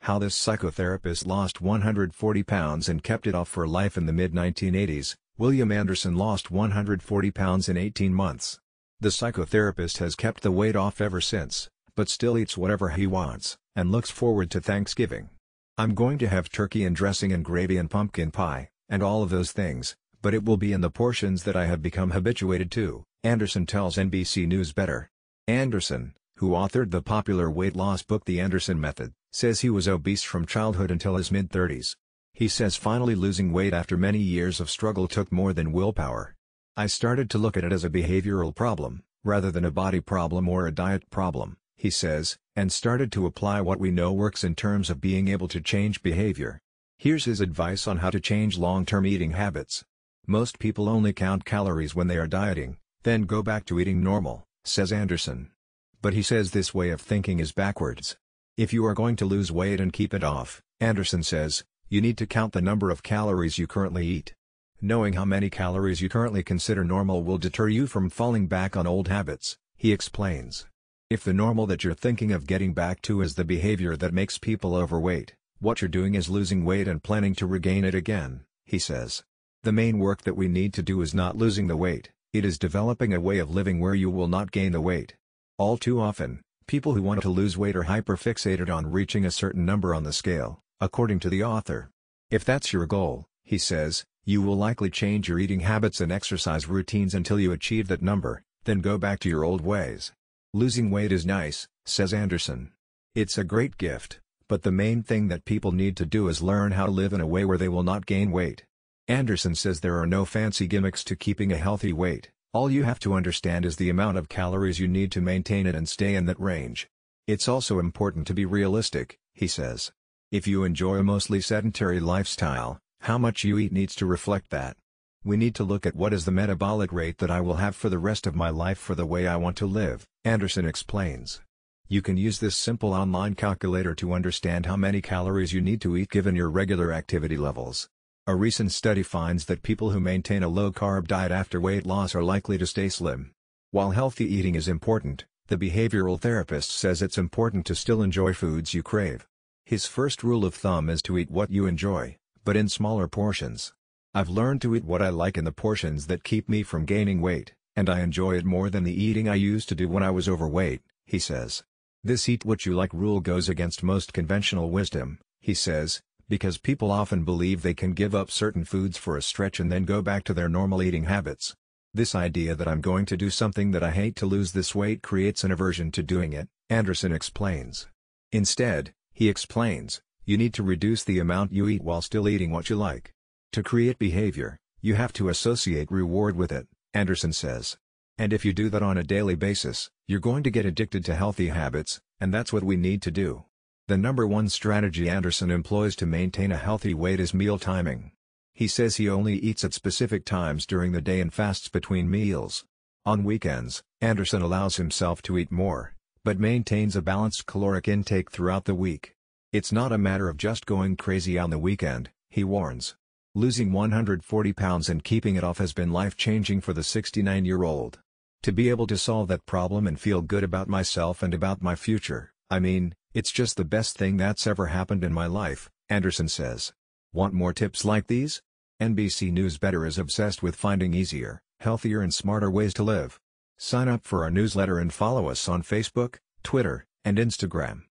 How this psychotherapist lost 140 pounds and kept it off for life in the mid-1980s. William Anderson lost 140 pounds in 18 months. The psychotherapist has kept the weight off ever since, but still eats whatever he wants, and looks forward to Thanksgiving. "I'm going to have turkey and dressing and gravy and pumpkin pie, and all of those things, but it will be in the portions that I have become habituated to," Anderson tells NBC News Better. Anderson, who authored the popular weight loss book The Anderson Method, says he was obese from childhood until his mid-30s. He says finally losing weight after many years of struggle took more than willpower. "I started to look at it as a behavioral problem, rather than a body problem or a diet problem," he says, and started to apply what we know works in terms of being able to change behavior. Here's his advice on how to change long-term eating habits. "Most people only count calories when they are dieting, then go back to eating normal," says Anderson. But he says this way of thinking is backwards. If you are going to lose weight and keep it off, Anderson says, you need to count the number of calories you currently eat. Knowing how many calories you currently consider normal will deter you from falling back on old habits, he explains. If the normal that you're thinking of getting back to is the behavior that makes people overweight, what you're doing is losing weight and planning to regain it again, he says. The main work that we need to do is not losing the weight, it is developing a way of living where you will not gain the weight. All too often, people who want to lose weight are hyperfixated on reaching a certain number on the scale, according to the author. If that's your goal, he says, you will likely change your eating habits and exercise routines until you achieve that number, then go back to your old ways. Losing weight is nice, says Anderson. It's a great gift, but the main thing that people need to do is learn how to live in a way where they will not gain weight. Anderson says there are no fancy gimmicks to keeping a healthy weight, all you have to understand is the amount of calories you need to maintain it and stay in that range. It's also important to be realistic, he says. If you enjoy a mostly sedentary lifestyle, how much you eat needs to reflect that. We need to look at what is the metabolic rate that I will have for the rest of my life for the way I want to live, Anderson explains. You can use this simple online calculator to understand how many calories you need to eat given your regular activity levels. A recent study finds that people who maintain a low-carb diet after weight loss are likely to stay slim. While healthy eating is important, the behavioral therapist says it's important to still enjoy foods you crave. His first rule of thumb is to eat what you enjoy, but in smaller portions. I've learned to eat what I like in the portions that keep me from gaining weight, and I enjoy it more than the eating I used to do when I was overweight, he says. This eat what you like rule goes against most conventional wisdom, he says, because people often believe they can give up certain foods for a stretch and then go back to their normal eating habits. This idea that I'm going to do something that I hate to lose this weight creates an aversion to doing it, Anderson explains. Instead, he explains, you need to reduce the amount you eat while still eating what you like. To create behavior, you have to associate reward with it, Anderson says. And if you do that on a daily basis, you're going to get addicted to healthy habits, and that's what we need to do. The number one strategy Anderson employs to maintain a healthy weight is meal timing. He says he only eats at specific times during the day and fasts between meals. On weekends, Anderson allows himself to eat more, but maintains a balanced caloric intake throughout the week. It's not a matter of just going crazy on the weekend, he warns. Losing 140 pounds and keeping it off has been life-changing for the 69-year-old. To be able to solve that problem and feel good about myself and about my future, it's just the best thing that's ever happened in my life, Anderson says. Want more tips like these? NBC News Better is obsessed with finding easier, healthier and smarter ways to live. Sign up for our newsletter and follow us on Facebook, Twitter, and Instagram.